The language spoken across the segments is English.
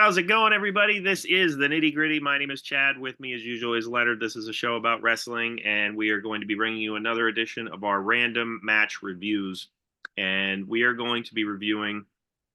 How's it going, everybody? This is the Nitty Gritty. My name is Chad. With me, as usual, is Leonard. This is a show about wrestling, and we are going to be bringing you another edition of our random match reviews. And we are going to be reviewing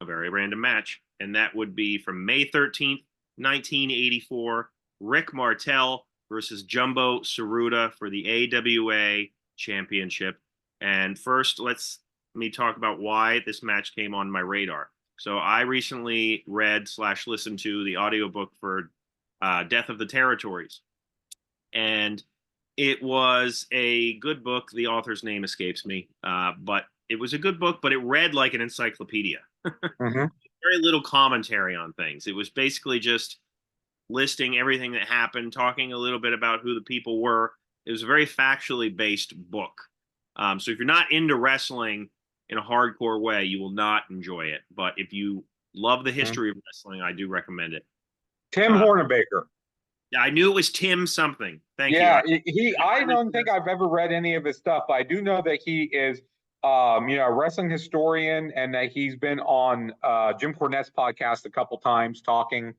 a very random match, and that would be from May 13th, 1984, Rick Martel versus Jumbo Tsuruta for the AWA Championship. And first, let me talk about why this match came on my radar. So I recently read/listened to the audiobook for Death of the Territories. And it was a good book. The author's name escapes me. But it was a good book, but it read like an encyclopedia. Mm-hmm. Very little commentary on things. It was basically just listing everything that happened, talking a little bit about who the people were. It was a very factually based book. So if you're not into wrestling in a hardcore way, you will not enjoy it. But if you love the history of wrestling, I do recommend it. Tim Hornebaker. I knew it was Tim something. Thank you. Yeah, I don't think I've ever read any of his stuff, but I do know that he is, a wrestling historian, and that he's been on Jim Cornette's podcast a couple times talking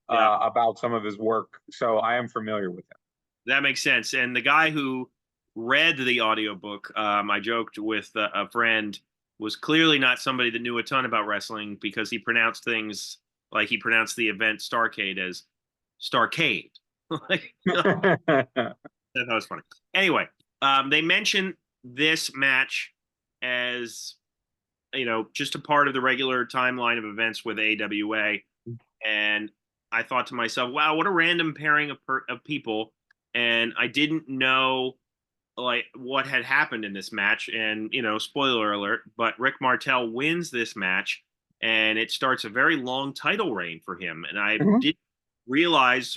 about some of his work. So I am familiar with him. That makes sense. And the guy who read the audiobook, I joked with a friend, was clearly not somebody that knew a ton about wrestling, because he pronounced things like he pronounced the event Starcade as Starcade. That was funny. Anyway, they mentioned this match as, just a part of the regular timeline of events with AWA. And I thought to myself, wow, what a random pairing of people. And I didn't know what had happened in this match. And, spoiler alert, but Rick Martel wins this match, and it starts a very long title reign for him. And I didn't realize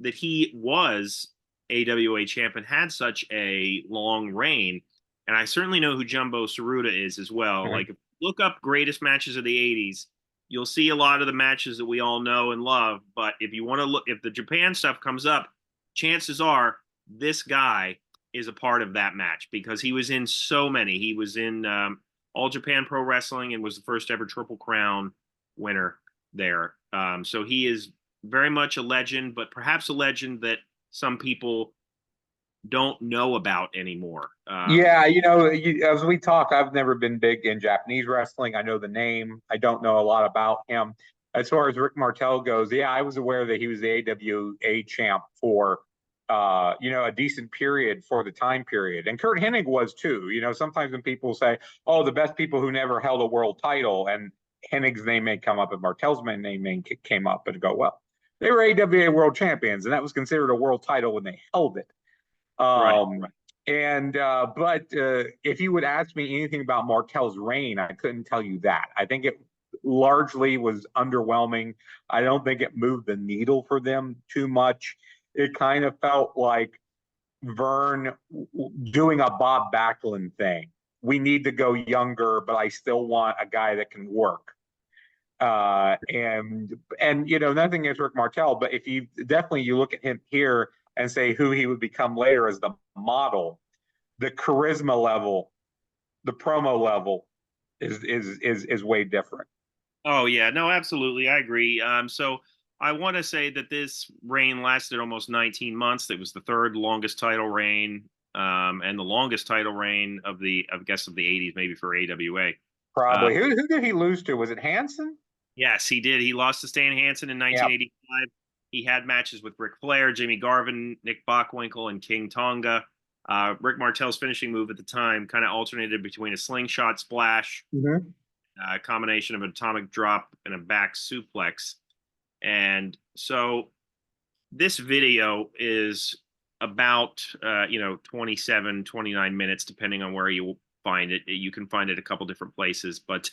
that he was AWA champ and had such a long reign. And I certainly know who Jumbo Tsuruta is as well. Like, if you look up greatest matches of the 80s, you'll see a lot of the matches that we all know and love. But if you want to look, if the Japan stuff comes up, chances are this guy is a part of that match, because he was in so many. He was in All Japan Pro Wrestling and was the first ever Triple Crown winner there. So he is very much a legend, but perhaps a legend that some people don't know about anymore. As we talk, I've never been big in Japanese wrestling. I know the name. I don't know a lot about him. As far as Rick Martel goes, I was aware that he was the AWA champ for a decent period for the time period. And Kurt Hennig was too. Sometimes when people say, oh, the best people who never held a world title, and Hennig's name may come up and Martel's name came up, but go, well, they were AWA world champions, and that was considered a world title when they held it. Right. But if you would ask me anything about Martel's reign, I couldn't tell you that. I think it largely was underwhelming. I don't think it moved the needle for them too much. It kind of felt like Vern doing a Bob Backlund thing. We need to go younger, but I still want a guy that can work. And nothing against Rick Martel, but if you look at him here and say who he would become later as the model, the charisma level, the promo level is way different. Oh yeah, no, absolutely, I agree. So I want to say that this reign lasted almost 19 months. It was the third longest title reign, and the longest title reign of the 80s, maybe, for AWA. Probably. Who did he lose to? Was it Hansen? Yes, he did. He lost to Stan Hansen in 1985. Yep. He had matches with Ric Flair, Jimmy Garvin, Nick Bockwinkel, and King Tonga. Rick Martel's finishing move at the time kind of alternated between a slingshot splash, a combination of an atomic drop, and a back suplex. And so this video is about 27, 29 minutes, depending on where you find it. You can find it a couple different places. But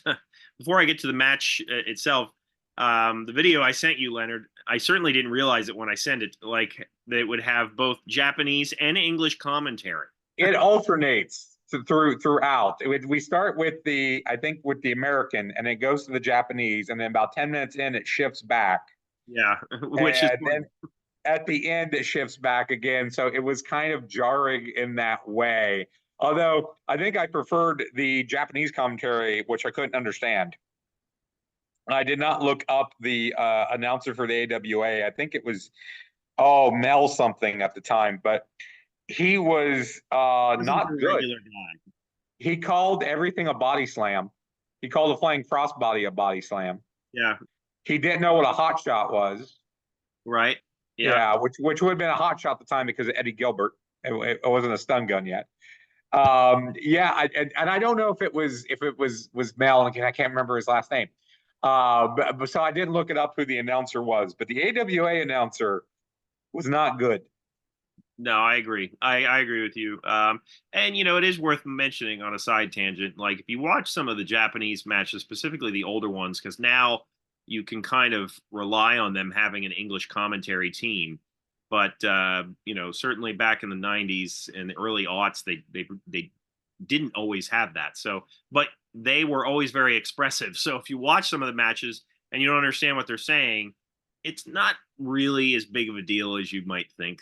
before I get to the match itself, the video I sent you, Leonard, I certainly didn't realize it when I sent it, like, that it would have both Japanese and English commentary. It alternates throughout. We start with the American, and it goes to the Japanese, and then about 10 minutes in, it shifts back. Yeah, then at the end, it shifts back again. So it was kind of jarring in that way. Although I think I preferred the Japanese commentary, which I couldn't understand. I did not look up the announcer for the AWA. I think it was Mel something at the time, but he was Wasn't not your good. regular guy. He called everything a body slam. He called a flying crossbody a body slam. Yeah. He didn't know what a hot shot was. Right. Yeah. Yeah, which would have been a hot shot at the time because of Eddie Gilbert. It wasn't a stun gun yet. Yeah, and I don't know if it was Mel, and I can't remember his last name. But so I didn't look it up who the announcer was, but the AWA announcer was not good. No, I agree. I agree with you. And it is worth mentioning on a side tangent. Like if you watch some of the Japanese matches, specifically the older ones, because now you can kind of rely on them having an English commentary team. But certainly back in the '90s and the early aughts, they didn't always have that. So, but they were always very expressive. So if you watch some of the matches and you don't understand what they're saying, it's not really as big of a deal as you might think,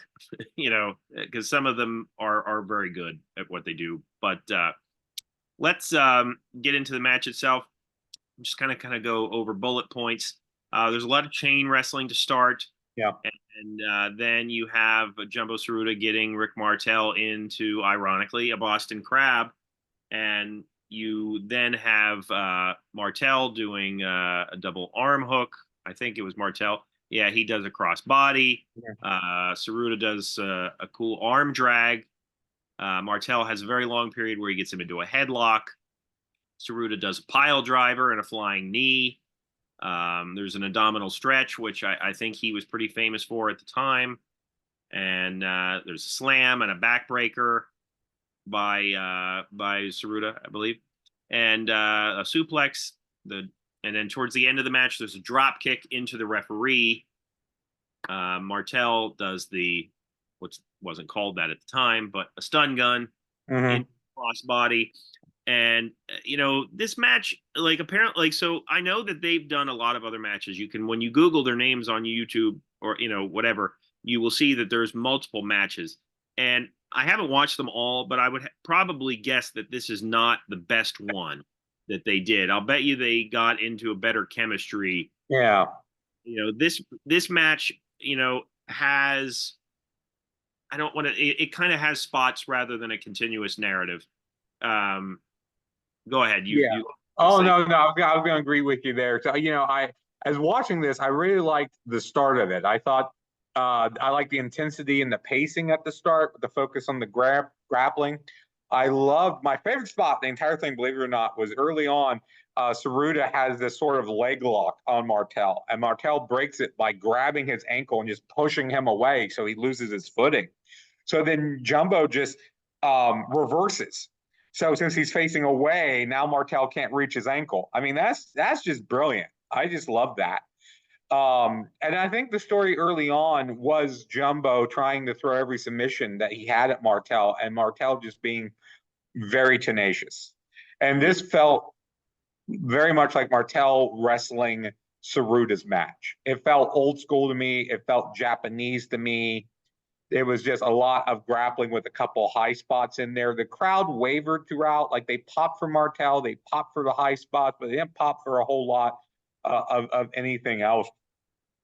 because some of them are very good at what they do. But let's get into the match itself. Just kind of go over bullet points. There's a lot of chain wrestling to start. Yeah. And then you have Jumbo Tsuruta getting Rick Martel into, ironically, a Boston Crab. And you then have Martel doing a double arm hook. I think it was Martel. Yeah, he does a cross body. Tsuruta does a cool arm drag. Martel has a very long period where he gets him into a headlock. Tsuruta does a pile driver and a flying knee. There's an abdominal stretch, which I think he was pretty famous for at the time. And there's a slam and a backbreaker by Tsuruta, I believe, and a suplex. And then towards the end of the match, there's a drop kick into the referee. Martel does what wasn't called that at the time, but a stun gun in crossbody. And this match, like apparently, so I know that they've done a lot of other matches. You can, when you Google their names on YouTube or whatever, you will see that there's multiple matches. And I haven't watched them all, but I would probably guess that this is not the best one that they did. I'll bet you they got into a better chemistry. Yeah. This match, has, I don't want to, it kind of has spots rather than a continuous narrative. Go ahead. Yeah. No, I was going to agree with you there. So, as watching this, I really liked the start of it. I thought I liked the intensity and the pacing at the start, with the focus on the grappling. I loved my favorite spot, the entire thing, believe it or not, was early on. Tsuruta has this sort of leg lock on Martel, and Martel breaks it by grabbing his ankle and just pushing him away, so he loses his footing. So then Jumbo just reverses. So since he's facing away, now Martel can't reach his ankle. I mean, that's just brilliant. I just love that. And I think the story early on was Jumbo trying to throw every submission that he had at Martel, and Martel just being very tenacious. And this felt very much like Martel wrestling Tsuruta's match. It felt old school to me. It felt Japanese to me. It was just a lot of grappling with a couple high spots in there. The crowd wavered throughout. Like they popped for Martel, they popped for the high spots, but they didn't pop for a whole lot of anything else.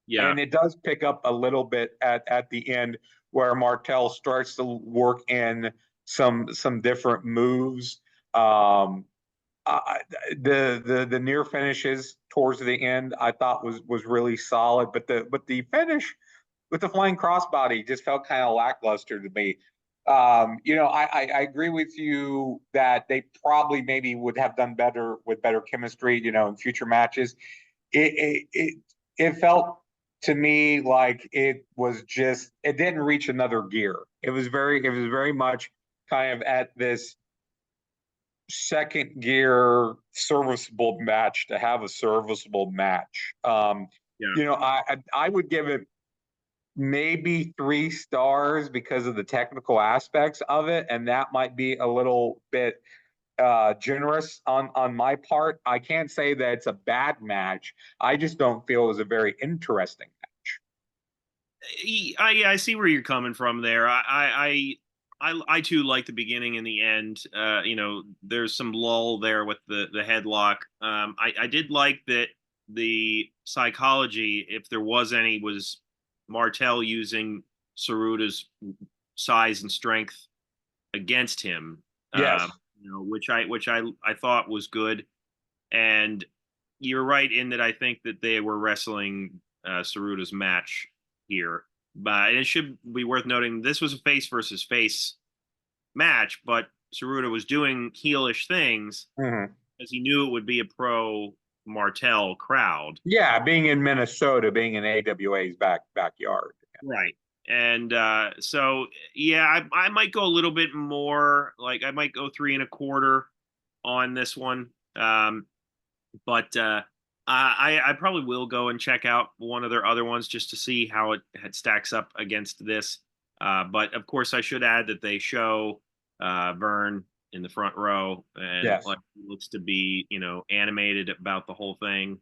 Yeah. And it does pick up a little bit at the end where Martel starts to work in some different moves. The near finishes towards the end I thought was really solid, but the finish with the flying crossbody just felt kind of lackluster to me. I agree with you that they probably maybe would have done better with better chemistry, in future matches. It felt to me like it didn't reach another gear. It was very much kind of at this second gear serviceable match to have a serviceable match. I would give it maybe 3 stars because of the technical aspects of it, and that might be a little bit generous on my part. I can't say that it's a bad match. I just don't feel it was a very interesting match. I see where you're coming from there. I too like the beginning and the end. There's some lull there with the headlock. I did like that the psychology, if there was any, was Martel using Tsuruta's size and strength against him, Yes. which I thought was good. And you're right in that I think that they were wrestling Tsuruta's match here, but it should be worth noting this was a face versus face match, but Tsuruta was doing heelish things Mhm. because he knew it would be a pro Martel crowd. Yeah, being in Minnesota, being in AWA's backyard. Right. And so, yeah, I might go a little bit more. Like, I might go 3.25 on this one. But I probably will go and check out one of their other ones just to see how it stacks up against this. But of course, I should add that they show Vern in the front row, and Yes. like he looks to be, animated about the whole thing,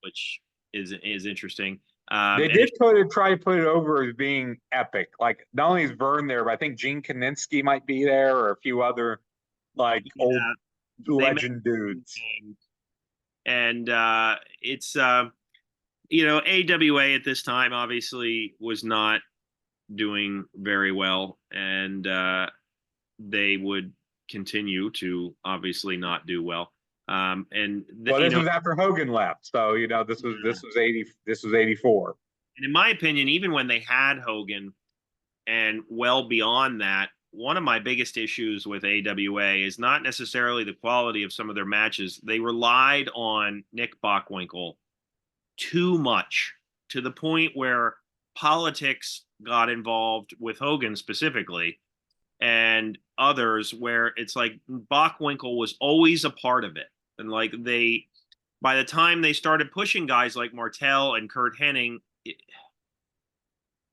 which is interesting. They And did try to put it over as being epic. Like not only is Vern there, but I think Gene Kaninsky might be there, or a few other like old yeah, they met, legend dudes. and it's AWA at this time obviously was not doing very well, and they would continue to obviously not do well. And Well, this was after Hogan left, so this was 84. and in my opinion, even when they had Hogan and well beyond that, one of my biggest issues with AWA is not necessarily the quality of some of their matches. They relied on Nick Bockwinkel too much to the point where politics got involved with Hogan specifically and others, where it's like Bockwinkel was always a part of it. And like by the time they started pushing guys like Martel and Kurt Hennig,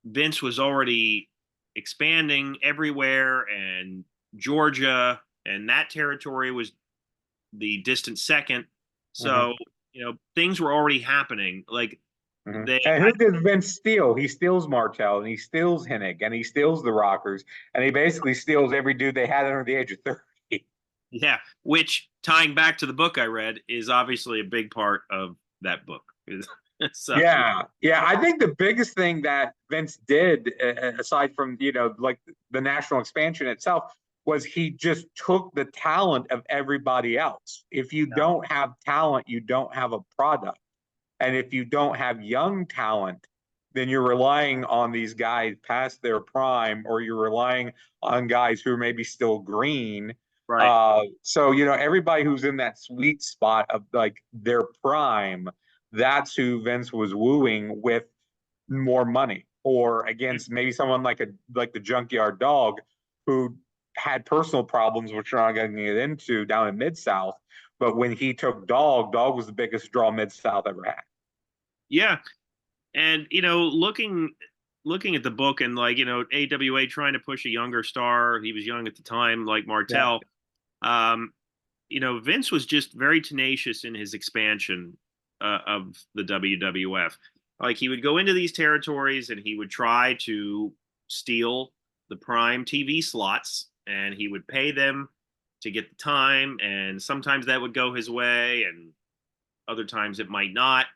Vince was already expanding everywhere, and Georgia and that territory was the distant second. So, things were already happening. Like And who did Vince steal? He steals Martel, and he steals Hennig, and he steals the Rockers, and he basically steals every dude they had under the age of 30. Yeah, which tying back to the book I read is obviously a big part of that book. So Yeah, I think the biggest thing that Vince did, aside from like the national expansion itself, was he just took the talent of everybody else. If you don't have talent, you don't have a product. And if you don't have young talent, then you're relying on these guys past their prime, or you're relying on guys who are maybe still green. right. So everybody who's in that sweet spot of like their prime, that's who Vince was wooing with more money, or against maybe someone like the Junkyard Dog, who had personal problems, which we're not going to get into, down in Mid South. But when he took Dog was the biggest draw Mid South ever had. Yeah, and looking at the book, and like AWA trying to push a younger star. He was young at the time, like Martel. Yeah. Vince was just very tenacious in his expansion of the WWF. Like he would go into these territories and he would try to steal the prime TV slots, and he would pay them to get the time, and sometimes that would go his way, and other times it might not.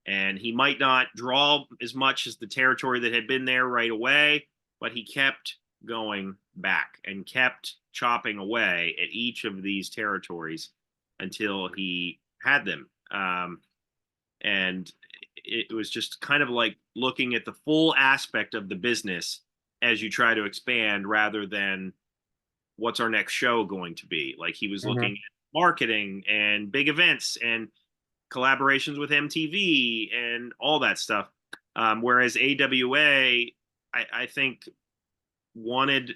And he might not draw as much as the territory that had been there right away, but he kept going back and kept chopping away at each of these territories until he had them. And it was just kind of like looking at the full aspect of the business as you try to expand, rather than what's our next show going to be. Like he was looking at marketing and big events and collaborations with MTV and all that stuff. Whereas AWA, I think, wanted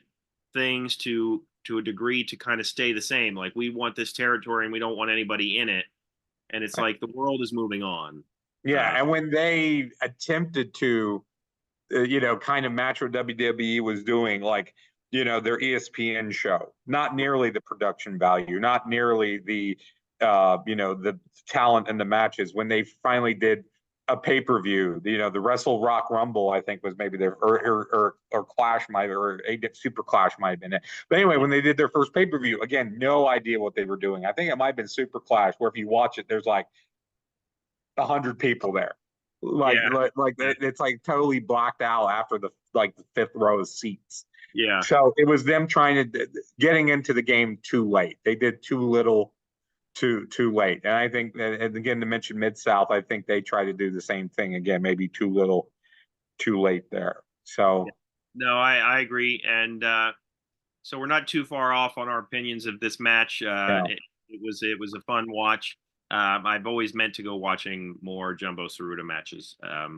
things to a degree to kind of stay the same. Like we want this territory and we don't want anybody in it. And it's like the world is moving on. Yeah, and when they attempted to, kind of match what WWE was doing, like their ESPN show, not nearly the production value, not nearly the the talent in the matches. When they finally did a pay-per-view, the Wrestle Rock Rumble, I think was maybe their or Clash might, or a Super Clash might have been it. But anyway, when they did their first pay-per-view, again, no idea what they were doing. I think it might have been Super Clash, where if you watch it, there's like 100 people there. Yeah. It's like totally blocked out after the fifth row of seats. Yeah. So it was them trying to getting into the game too late. They did too little too late. And I think that, and again, to mention Mid South, I think they try to do the same thing again, maybe too little, too late there. So No, I agree. And so we're not too far off on our opinions of this match. yeah, It was a fun watch. I've always meant to go watching more Jumbo Tsuruta matches,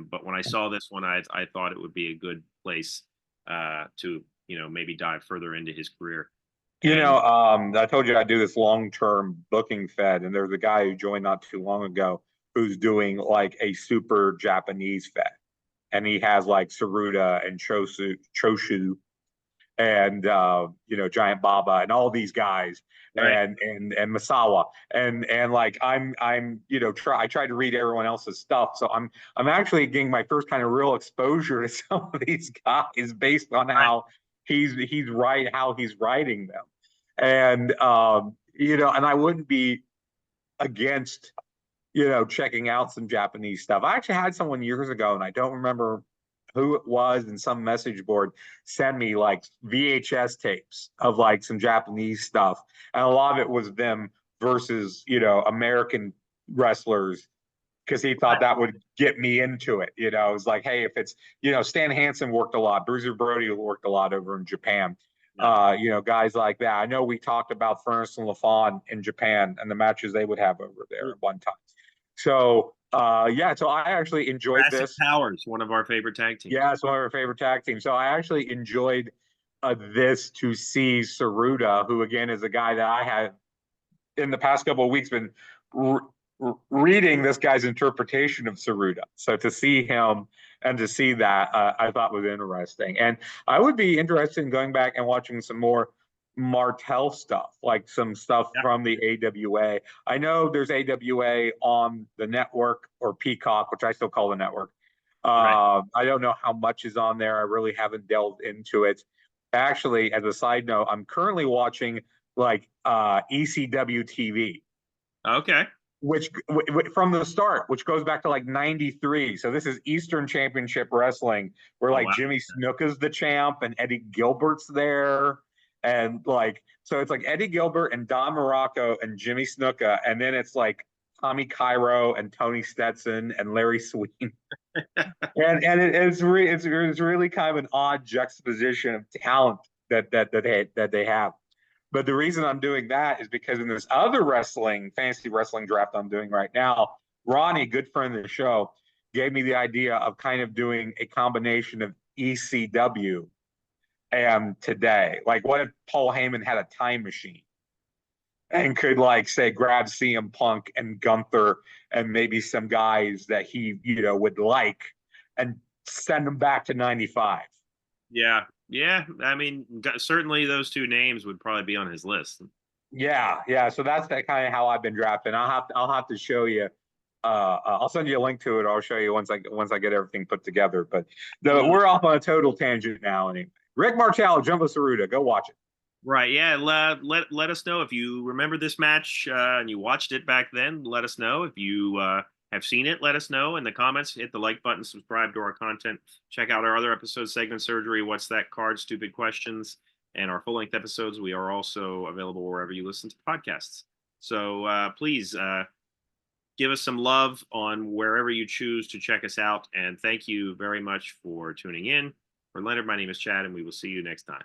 but when I saw this one, I thought it would be a good place to maybe dive further into his career. And I told you I do this long-term booking fed, and there's a guy who joined not too long ago who's doing like a super Japanese fed, and he has like Tsuruta and Choshu and Giant Baba and all these guys right, and Masawa and like I tried to read everyone else's stuff, so I'm actually getting my first kind of real exposure to some of these guys based on right, how how he's writing them, and and I wouldn't be against checking out some Japanese stuff. I actually had someone years ago, and I don't remember who it was, in some message board send me like VHS tapes of like some Japanese stuff. And a lot of it was them versus, American wrestlers because he thought that would get me into it. It was like, hey, if it's, Stan Hansen worked a lot, Bruiser Brody worked a lot over in Japan. yeah, Guys like that. I know we talked about Furnace and LaFawn in Japan and the matches they would have over there at one time. So so I actually enjoyed Jurassic this. Powers, one of our favorite tag teams. Yeah, it's one of our favorite tag teams. So I actually enjoyed this to see Tsuruta, who again is a guy that I had in the past couple of weeks been reading this guy's interpretation of Tsuruta. So to see him and to see that, I thought was interesting. And I would be interested in going back and watching some more Martel stuff, like some stuff Yeah, from the AWA. I know there's AWA on the network or Peacock, which I still call the network. right. I don't know how much is on there. I really haven't delved into it. Actually, as a side note, I'm currently watching like ECW TV, Okay. which from the start, which goes back to like '93. So this is Eastern Championship Wrestling, where Oh like wow. Jimmy Snuka's the champ and Eddie Gilbert's there, and like so it's like Eddie Gilbert and Don Morocco and Jimmy Snuka, and then it's like Tommy Cairo and Tony Stetson and Larry Sween, it's really kind of an odd juxtaposition of talent that they have. But the reason I'm doing that is because in this other fantasy wrestling draft I'm doing right now, Ronnie, good friend of the show, gave me the idea of kind of doing a combination of ECW and today. Like, what if Paul Heyman had a time machine and could, like, say, grab CM Punk and Gunther and maybe some guys that he, would like and send them back to '95? Yeah, yeah. I mean, certainly those two names would probably be on his list. Yeah. So that's that kind of how I've been drafting. I'll have to show you. I'll send you a link to it. I'll show you once I get everything put together. But we're off on a total tangent now. Anyway, Rick Martel, Jumbo Tsuruta, go watch it. Right. Yeah. Let us know if you remember this match and you watched it back then. Let us know if you have seen it. Let us know in the comments. Hit the like button. Subscribe to our content. Check out our other episodes: Segment Surgery, What's That Card, Stupid Questions, and our full length episodes. We are also available wherever you listen to podcasts. So please give us some love on wherever you choose to check us out. And thank you very much for tuning in. For Leonard, my name is Chad, and we will see you next time.